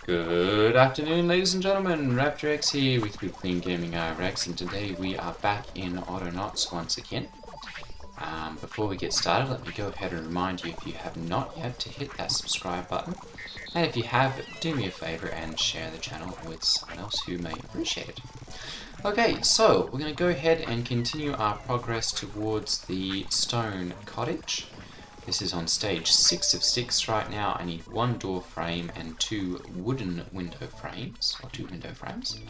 Good afternoon, ladies and gentlemen. Raptor X here with Good Clean Gaming RX, and today we are back in Autonauts once again. Before we get started, let me go ahead and remind you, if you have not yet, to hit that subscribe button. And if you have, do me a favor and share the channel with someone else who may appreciate it. Okay, so we're going to go ahead and continue our progress towards the Stone Cottage. This is on stage 6 of 6 right now. I need 1 door frame and 2 wooden window frames, or 2 window frames.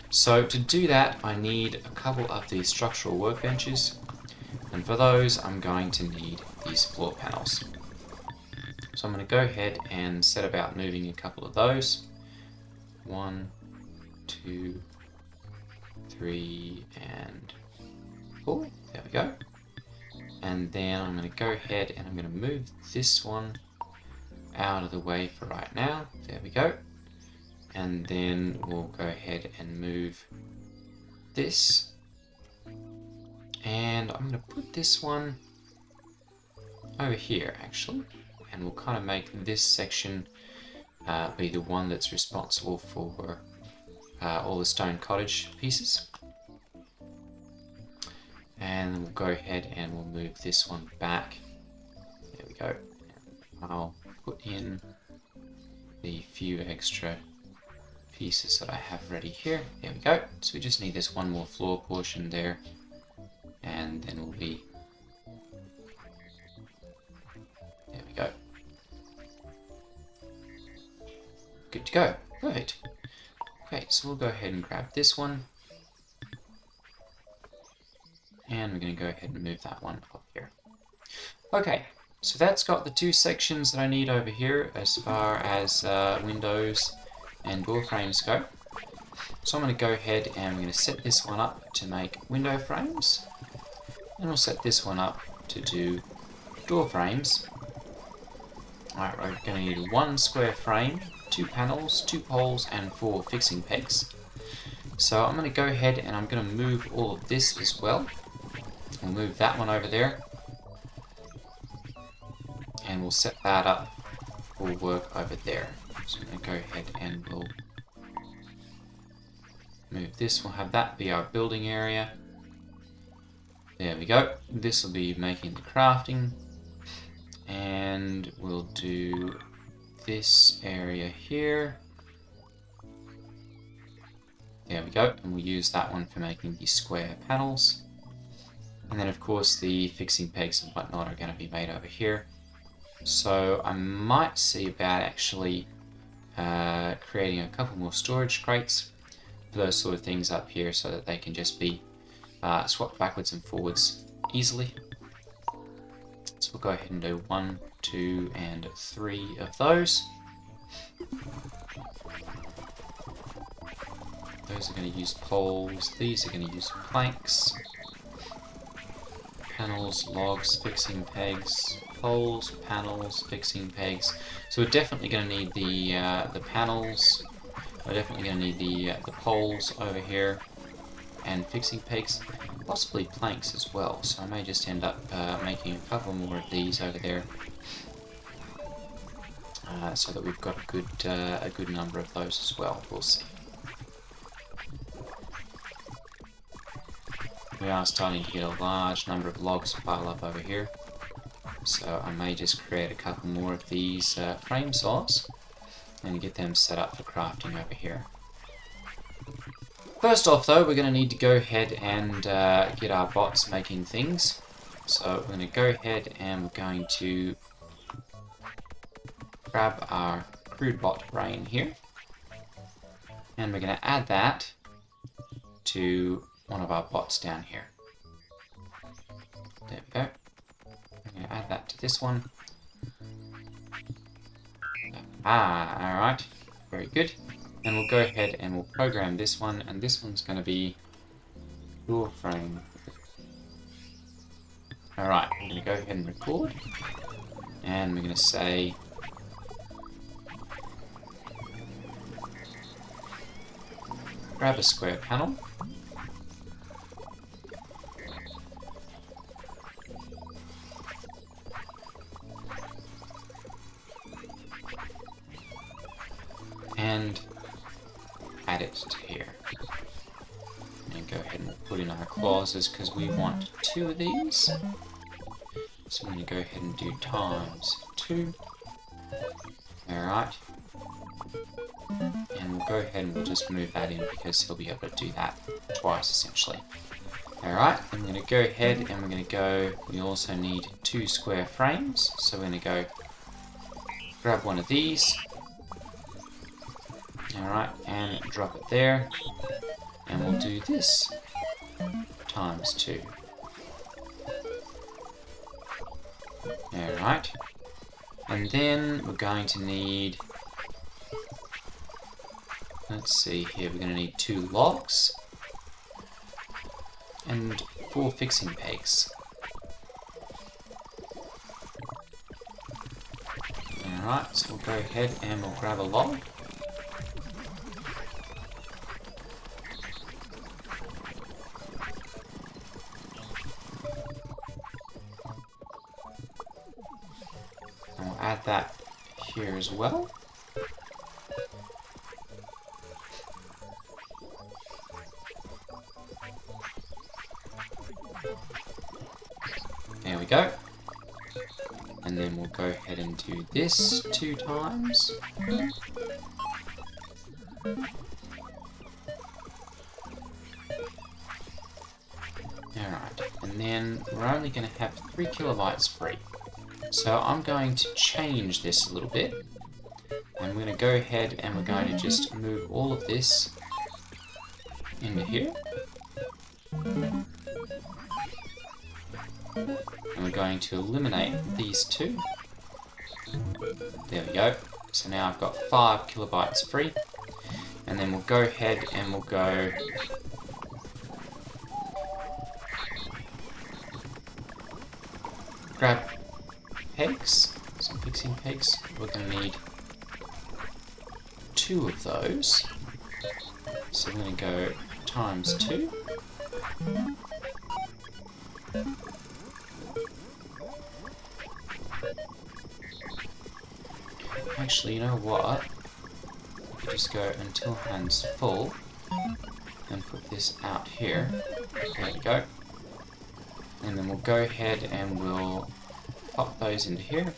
So to do that, I need a couple of these structural workbenches, and for those I'm going to need these floor panels. So I'm going to go ahead and set about moving a couple of those. 1, 2, 3, and 4. There we go. And then I'm going to go ahead and I'm going to move this one out of the way for right now. There we go. And then we'll go ahead and move this. And I'm going to put this one over here actually. And we'll kind of make this section be the one that's responsible for all the stone cottage pieces. And then we'll go ahead and we'll move this one back. There we go. I'll put in the few extra pieces that I have ready here. There we go. So we just need this one more floor portion there. And then we'll be... There we go. Good to go. Perfect. Okay, so we'll go ahead and grab this one. And we're going to go ahead and move that one up here. Okay, so that's got the 2 sections that I need over here as far as windows and door frames go. So I'm going to go ahead and we're going to set this one up to make window frames. And we'll set this one up to do door frames. Alright, we're going to need 1 square frame, 2 panels, 2 poles, and 4 fixing pegs. So I'm going to go ahead and I'm going to move all of this as well. We'll move that one over there, and we'll set that up for work over there. So I'm going to go ahead and we'll move this. We'll have that be our building area. There we go. This will be making the crafting, and we'll do this area here. There we go, and we'll use that one for making the square panels. And then of course the fixing pegs and whatnot are going to be made over here. So I might see about actually creating a couple more storage crates for those sort of things up here so that they can just be swapped backwards and forwards easily. So we'll go ahead and do 1, 2, and 3 of those. Those are going to use poles, these are going to use planks. Panels, logs, fixing pegs, poles, panels, fixing pegs. So we're definitely going to need the panels. We're definitely going to need the poles over here, and fixing pegs, possibly planks as well. So I may just end up making a couple more of these over there, so that we've got a good number of those as well. We'll see. We are starting to get a large number of logs pile up over here, so I may just create a couple more of these frame saws and get them set up for crafting over here. First off though, we're going to need to go ahead and get our bots making things. So we're going to go ahead and we're going to grab our crude bot brain here, and we're going to add that to one of our bots down here. There we go. I'm going to add that to this one. Alright. Very good. And we'll go ahead and we'll program this one, and this one's going to be door frame. Alright, I'm going to go ahead and record. And we're going to say grab a square panel. and add it to here. And go ahead and put in our clauses because we want 2 of these. So I'm going to go ahead and do times 2. Alright. And we'll go ahead and we'll just move that in because he'll be able to do that twice essentially. Alright, I'm going to go ahead and we're going to go, we also need 2 square frames. So we're going to go grab one of these. Alright, and drop it there. And we'll do this times 2. Alright. And then we're going to need, let's see here, we're going to need 2 logs and 4 fixing pegs. Alright, so we'll go ahead and we'll grab a log. And we'll add that here as well. There we go. And then we'll go ahead and do this 2 times. Alright, and then we're only going to have 3 kilobytes free. So I'm going to change this a little bit. I'm going to go ahead and we're going to just move all of this into here. And we're going to eliminate these 2. There we go. So now I've got 5 kilobytes free. And then we'll go ahead and we'll go grab pegs, some fixing pegs. We're going to need 2 of those. So we're going to go times 2. Actually, you know what? We could just go until hands full and put this out here. There we go. And then we'll go ahead and we'll pop those into here.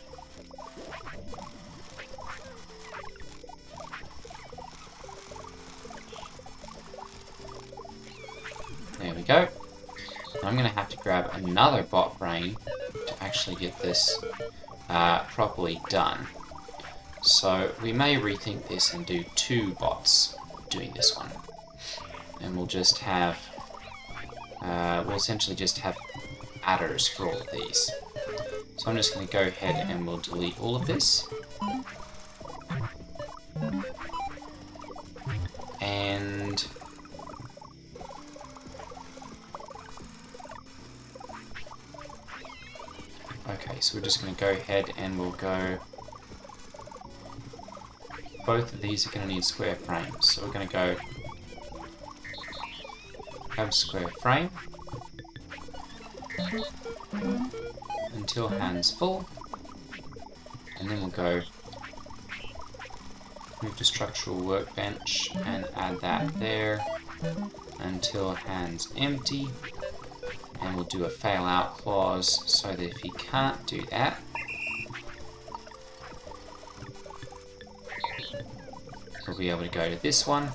There we go. I'm going to have to grab another bot brain to actually get this properly done. So we may rethink this and do 2 bots doing this one. And we'll just have, we'll essentially just have adders for all of these. So I'm just going to go ahead and we'll delete all of this. And okay, so we're just going to go ahead and we'll go, both of these are going to need square frames. So we're going to go grab square frame until hands full, and then we'll go move to structural workbench and add that there until hands empty, and we'll do a fail out clause so that if he can't do that, we'll be able to go to this one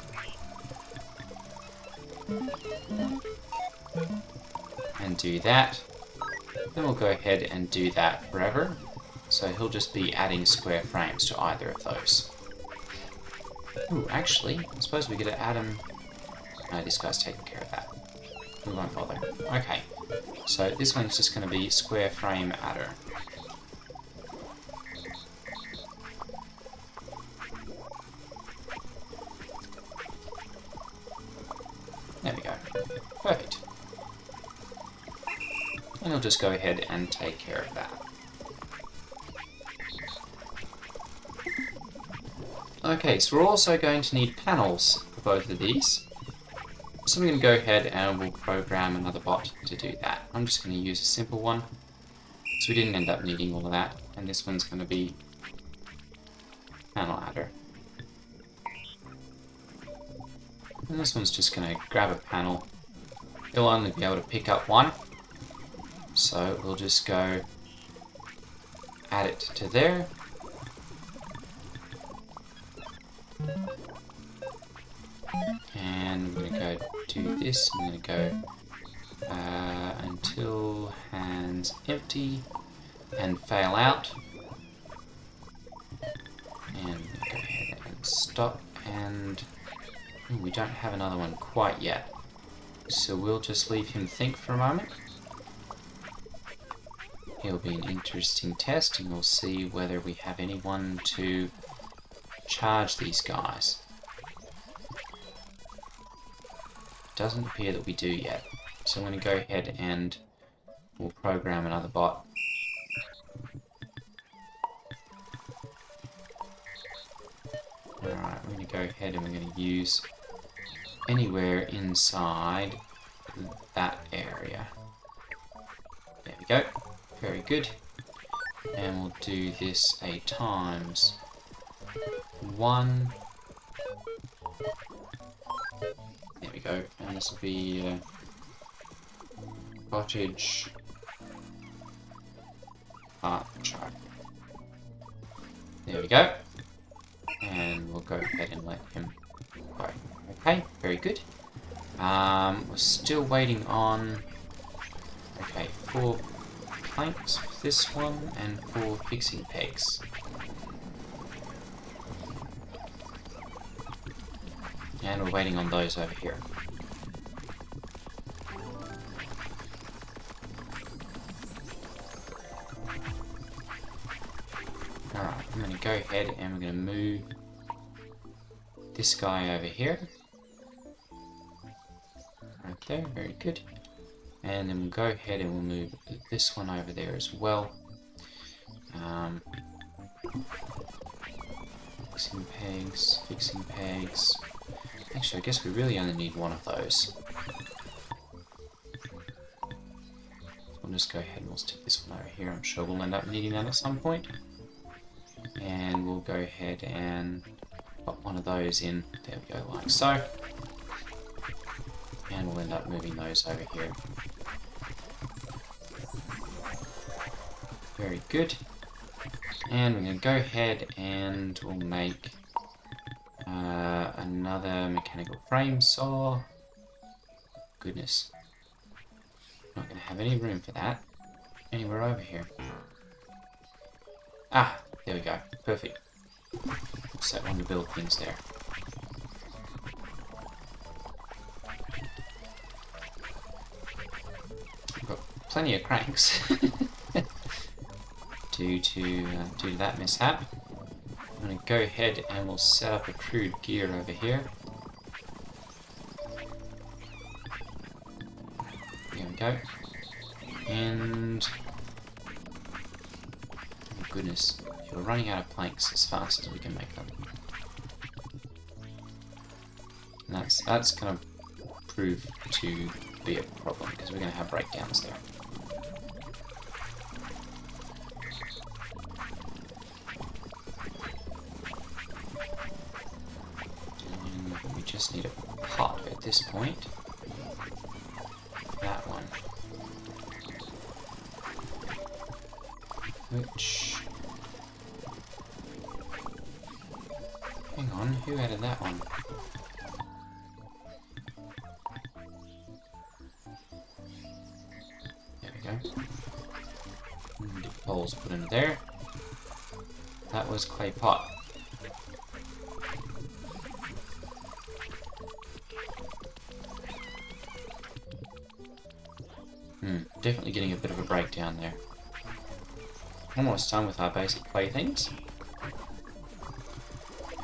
and do that. Then we'll go ahead and do that forever. So he'll just be adding square frames to either of those. Ooh, actually, I suppose we get to add him. No, this guy's taking care of that. We won't bother. Okay, so this one's just going to be square frame adder. There we go. Perfect. And he'll just go ahead and take care of that. Okay, so we're also going to need panels for both of these. So we're going to go ahead and we'll program another bot to do that. I'm just going to use a simple one. So we didn't end up needing all of that. And this one's going to be panel adder. And this one's just going to grab a panel. It'll only be able to pick up one. So we'll just go add it to there. And we're going to go do this. I'm going to go until hands empty and fail out. And go ahead and stop. And we don't have another one quite yet. So we'll just leave him think for a moment. It'll be an interesting test, and we'll see whether we have anyone to charge these guys. Doesn't appear that we do yet. So I'm going to go ahead and we'll program another bot. Alright, we're going to go ahead and we're going to use anywhere inside that area. There we go. Very good. And we'll do this a times 1. There we go. And this will be cottage archer. There we go. And we'll go ahead and let him go. Okay, very good. We're still waiting on, okay, 4 planks for this one and 4 fixing pegs. And we're waiting on those over here. Alright, I'm going to go ahead and we're going to move this guy over here. Right there, very good. And then we'll go ahead and we'll move this one over there as well. Fixing pegs, fixing pegs. Actually, I guess we really only need one of those. So we'll just go ahead and we'll stick this one over here. I'm sure we'll end up needing that at some point. And we'll go ahead and pop one of those in. There we go, like so. And we'll end up moving those over here. Very good. And we're going to go ahead and we'll make another mechanical frame saw. Goodness. Not going to have any room for that anywhere over here. Ah, there we go. Perfect. Set one to build things there. I've got plenty of cranks due to that mishap. I'm going to go ahead and we'll set up a crude gear over here. There we go. And oh goodness, we're running out of planks as fast as we can make them. And that's going to prove to be a problem because we're going to have breakdowns there. And we just need a pot at this point. That one. Which... hang on, who added that one? There we go. And the poles put in there. That was clay pot. Definitely getting a bit of a breakdown there. Almost done with our basic playthings.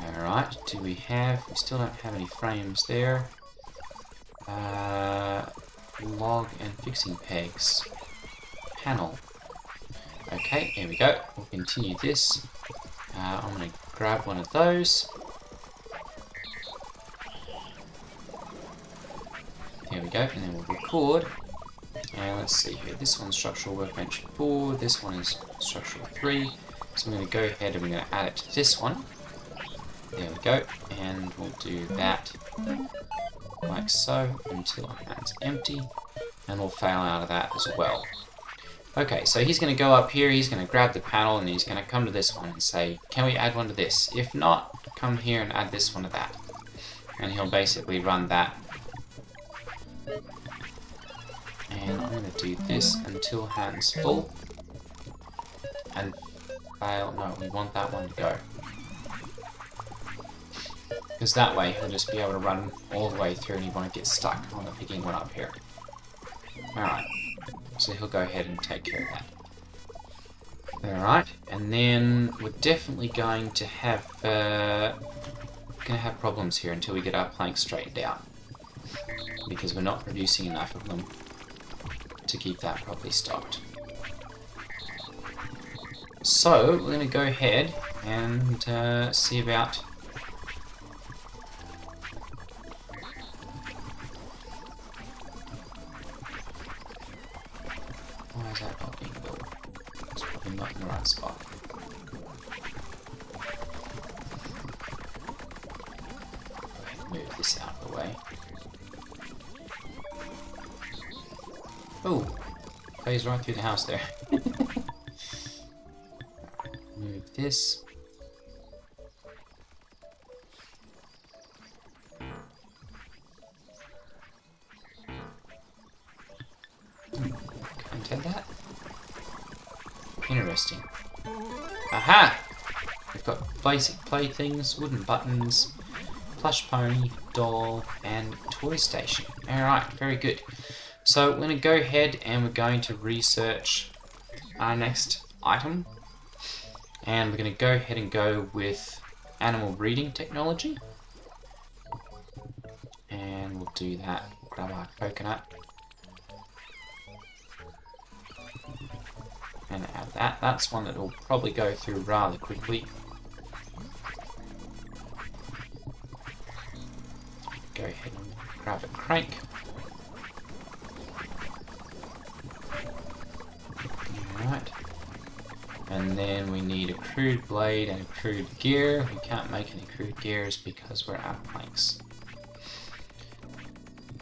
Alright, do we have... we still don't have any frames there. Log and fixing pegs. Panel. Okay, there we go. We'll continue this. I'm going to grab one of those. There we go, and then we'll record. And let's see here, this one's structural workbench 4, this one is structural 3. So I'm going to go ahead and we're going to add it to this one. There we go, and we'll do that like so, until that's empty, and we'll fail out of that as well. Okay, so he's going to go up here, he's going to grab the panel, and he's going to come to this one and say, can we add one to this? If not, come here and add this one to that. And he'll basically run that. And I'm going to do this until hand's full. And fail, no, we want that one to go. Because that way he'll just be able to run all the way through and he won't get stuck on the picking one up here. Alright. So he'll go ahead and take care of that. Alright, and then we're definitely going to have problems here until we get our planks straightened out. Because we're not producing enough of them to keep that properly stocked. So, we're going to go ahead and see about why is that not being built? It's probably not in the right spot. Go ahead and move this out of the way. Oh, plays right through the house there. Move this. Can't tell that. Interesting. Aha! We've got basic playthings, wooden buttons, plush pony, doll, and toy station. Alright, very good. So we're going to go ahead and we're going to research our next item. And we're going to go ahead and go with animal breeding technology. And we'll do that. Grab our coconut. And add that. That's one that will probably go through rather quickly. Go ahead and grab a crank. Alright. And then we need a crude blade and a crude gear. We can't make any crude gears because we're out of planks.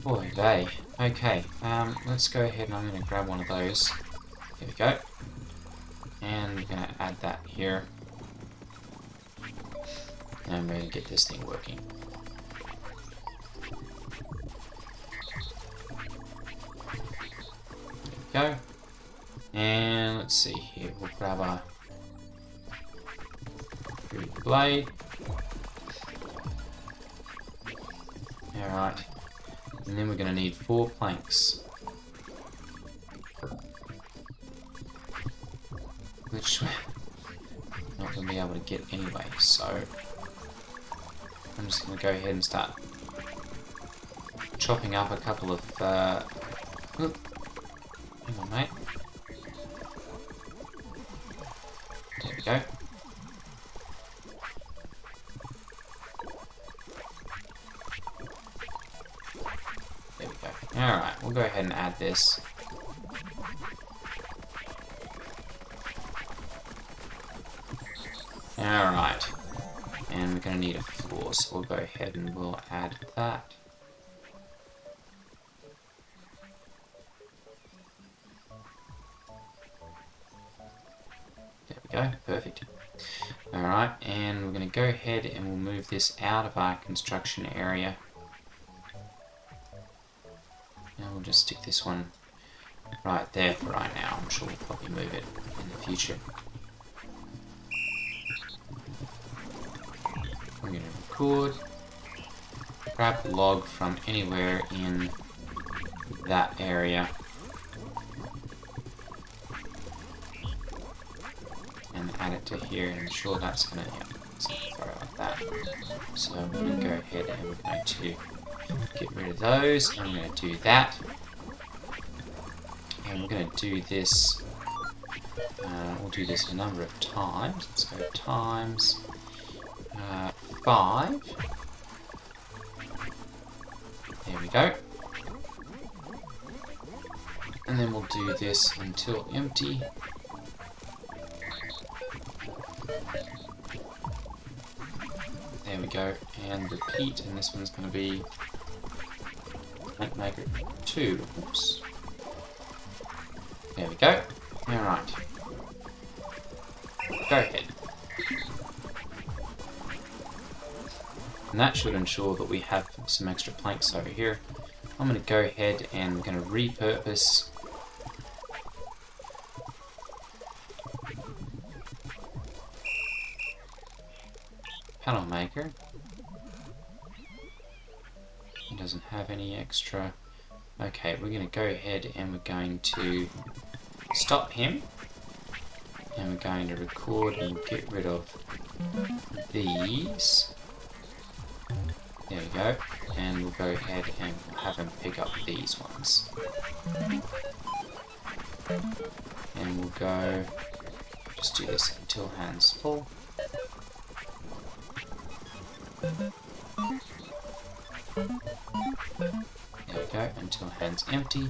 Boy, they. Okay, let's go ahead and I'm going to grab one of those. There we go. And we're going to add that here. And we're going to get this thing working. There we go. And let's see here, we'll grab our crude blade. Alright. And then we're going to need 4 planks. Which we're not going to be able to get anyway, so I'm just going to go ahead and start chopping up a couple of hang on, mate. There we go. There we go. Alright, we'll go ahead and add this. Alright. And we're going to need a floor, so we'll go ahead and we'll add that. Go, perfect. Alright, and we're going to go ahead and we'll move this out of our construction area. And we'll just stick this one right there for right now. I'm sure we'll probably move it in the future. We're going to record, grab the log from anywhere in that area. And add it to here, and I'm sure that's going to throw it like that. So I'm going to go ahead and we're going to get rid of those, and we're going to do that. And we're going to do this, we'll do this a number of times. Let's go times 5. There we go. And then we'll do this until empty. There we go, and repeat, and this one's going to be plank maker 2. Oops. There we go. Alright. Go ahead. And that should ensure that we have some extra planks over here. I'm going to go ahead and I'm going to repurpose panel maker. He doesn't have any extra. Okay, we're going to go ahead and we're going to stop him. And we're going to record and get rid of these. There we go. And we'll go ahead and have him pick up these ones. And we'll go, just do this until hands full. There we go, until hands empty.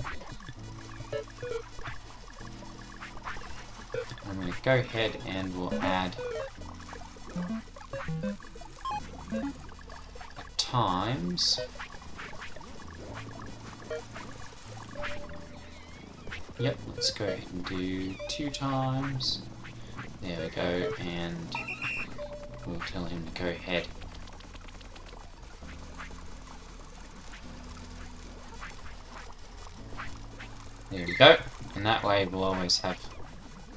I'm going to go ahead and we'll add a times. Yep, let's go ahead and do 2 times. There we go, and we'll tell him to go ahead. There we go, and that way we'll always have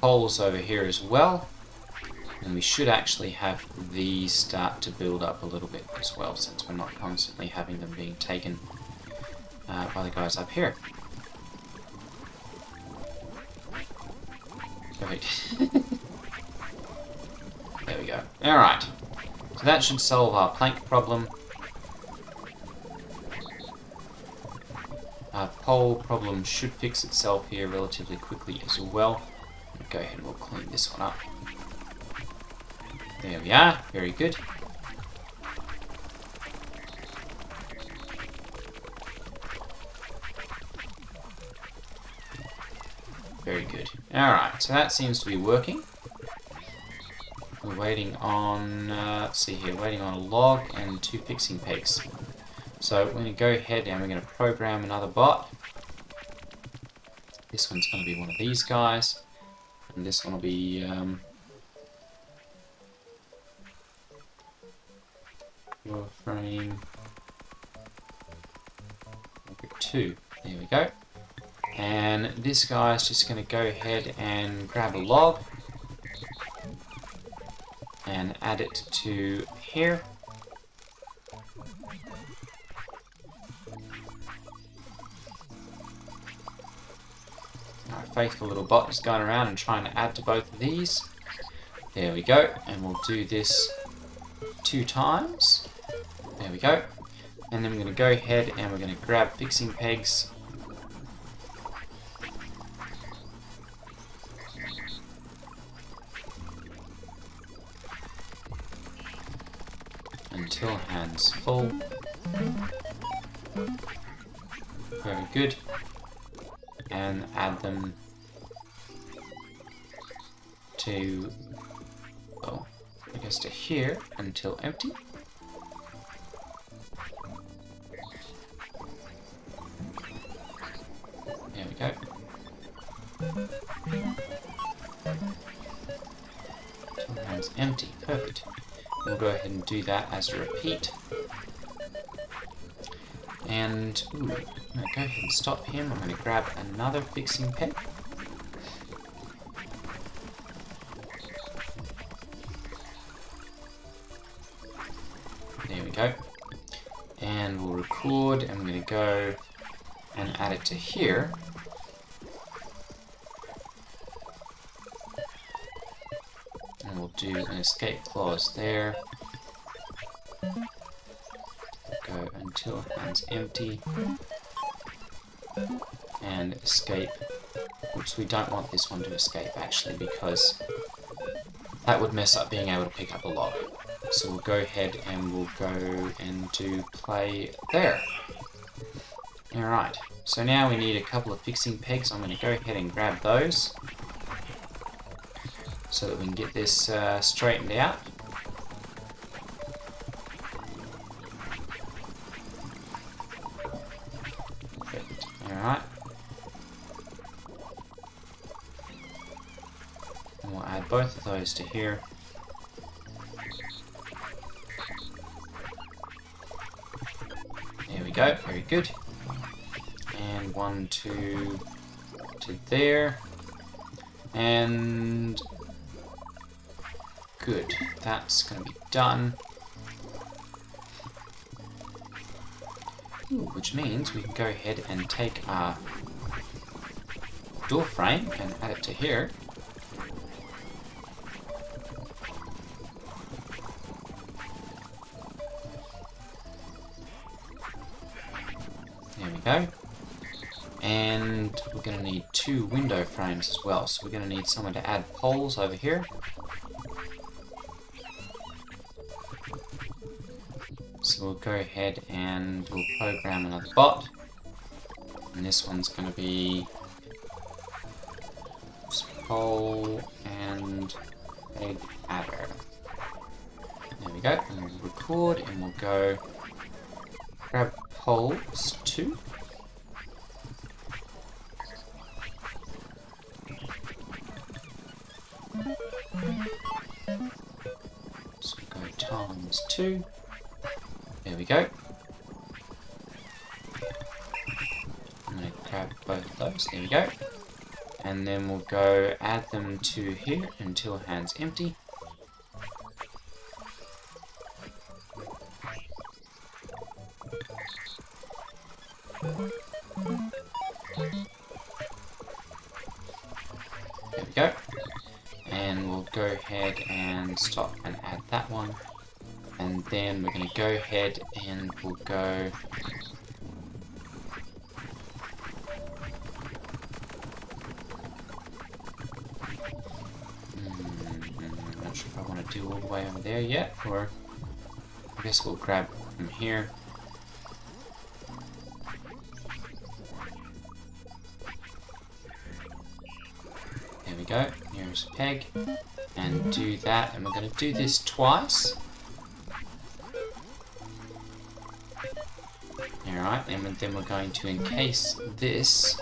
holes over here as well, and we should actually have these start to build up a little bit as well, since we're not constantly having them being taken by the guys up here. Perfect. There we go. Alright, so that should solve our plank problem. Our pole problem should fix itself here relatively quickly as well. Go ahead and we'll clean this one up. There we are, very good. Very good. Alright, so that seems to be working. We're waiting on, let's see here, waiting on a log and 2 fixing pegs. So we're going to go ahead and we're going to program another bot. This one's going to be one of these guys. And this one will be your frame number 2. There we go. And this guy's just going to go ahead and grab a log and add it to here. Our faithful little bot is going around and trying to add to both of these. There we go, and we'll do this 2 times. There we go. And then we're going to go ahead and we're going to grab fixing pegs. Until hands full. Very good. And add them to, well, I guess to here until empty. There we go. Until hands empty. Perfect. We'll go ahead and do that as a repeat. And ooh, I'm going to go ahead and stop him. I'm going to grab another fixing peg. There we go. And we'll record. I'm going to go and add it to here. And we'll do an escape clause there. Go until hands empty. And escape. Oops, we don't want this one to escape actually, because that would mess up being able to pick up a log. So we'll go ahead and we'll go and do play there. Alright, so now we need a couple of fixing pegs. I'm going to go ahead and grab those so that we can get this straightened out. Alright. And we'll add both of those to here. There we go, very good. And 1, 2 to there. And good, that's going to be done. Ooh, which means we can go ahead and take our door frame and add it to here. There we go. And we're going to need 2 window frames as well. So we're going to need someone to add poles over here. So we'll go ahead and we'll program another bot. And this one's going to be pole and egg adder. There we go. And we'll record and we'll go grab poles 2. So we go times 2. There we go. I'm going to grab both of those. There we go. And then we'll go add them to here until hand's empty. There we go. And we'll go ahead and stop and add that one. And then we're going to go ahead and we'll go I'm not sure if I want to do all the way over there yet, or I guess we'll grab from here. There we go, here's a peg, and do that, and we're going to do this twice. Alright, and then we're going to encase this.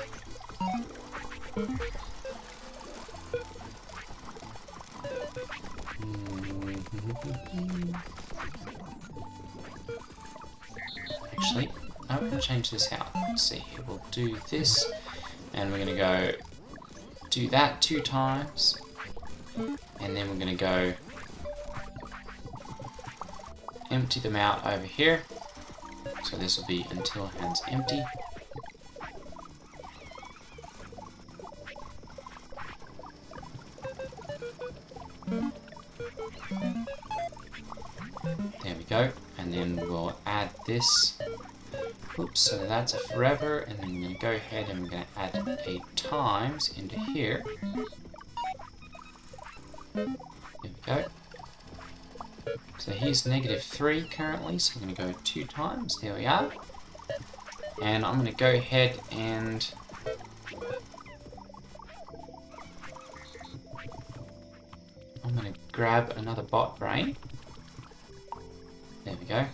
Actually, I'm going to change this out. Let's see here, we'll do this, and we're going to go do that 2 times, and then we're going to go empty them out over here. So this will be until hand's empty. There we go. And then we'll add this. Oops, so that's a forever. And then we're going to go ahead and we're going to add a times into here. There we go. So here's -3 currently, so I'm going to go 2 times. There we are. And I'm going to go ahead and I'm going to grab another bot brain. There we go.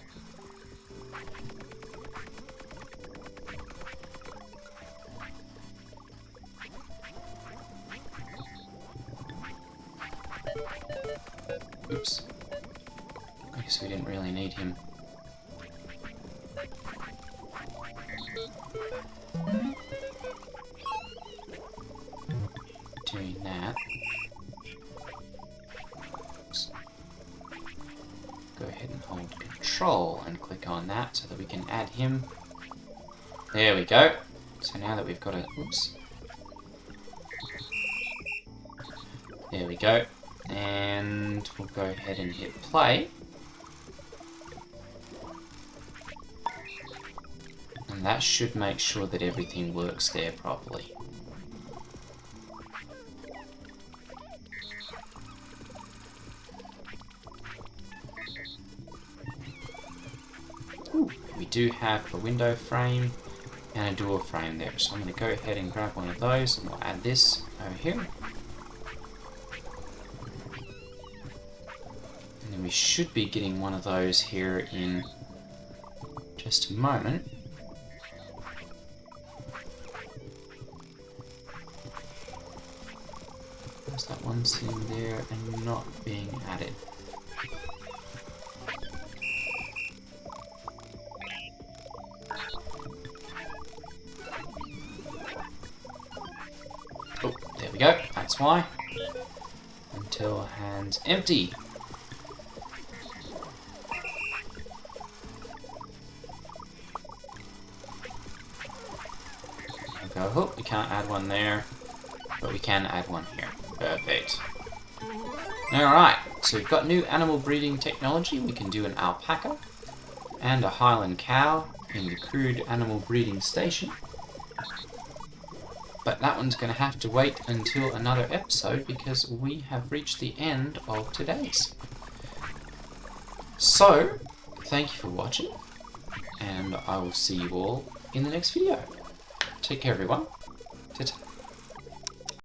Oops. I guess we didn't really need him. Doing that. Oops. Go ahead and hold Control and click on that so that we can add him. There we go. So now that we've got a... Oops. There we go. And we'll go ahead and hit play. And that should make sure that everything works there properly. Ooh, we do have a window frame and a door frame there. So I'm going to go ahead and grab one of those and we'll add this over here. And then we should be getting one of those here in just a moment. What's that one sitting there and not being added? Oh, there we go. That's why. Until hands empty. Go. Oh, we can't add one there, but we can add one here. Perfect. Alright, so we've got new animal breeding technology. We can do an alpaca and a Highland cow in the crude animal breeding station. But that one's going to have to wait until another episode because we have reached the end of today's. So, thank you for watching, and I will see you all in the next video. Take care, everyone. Ta-ta.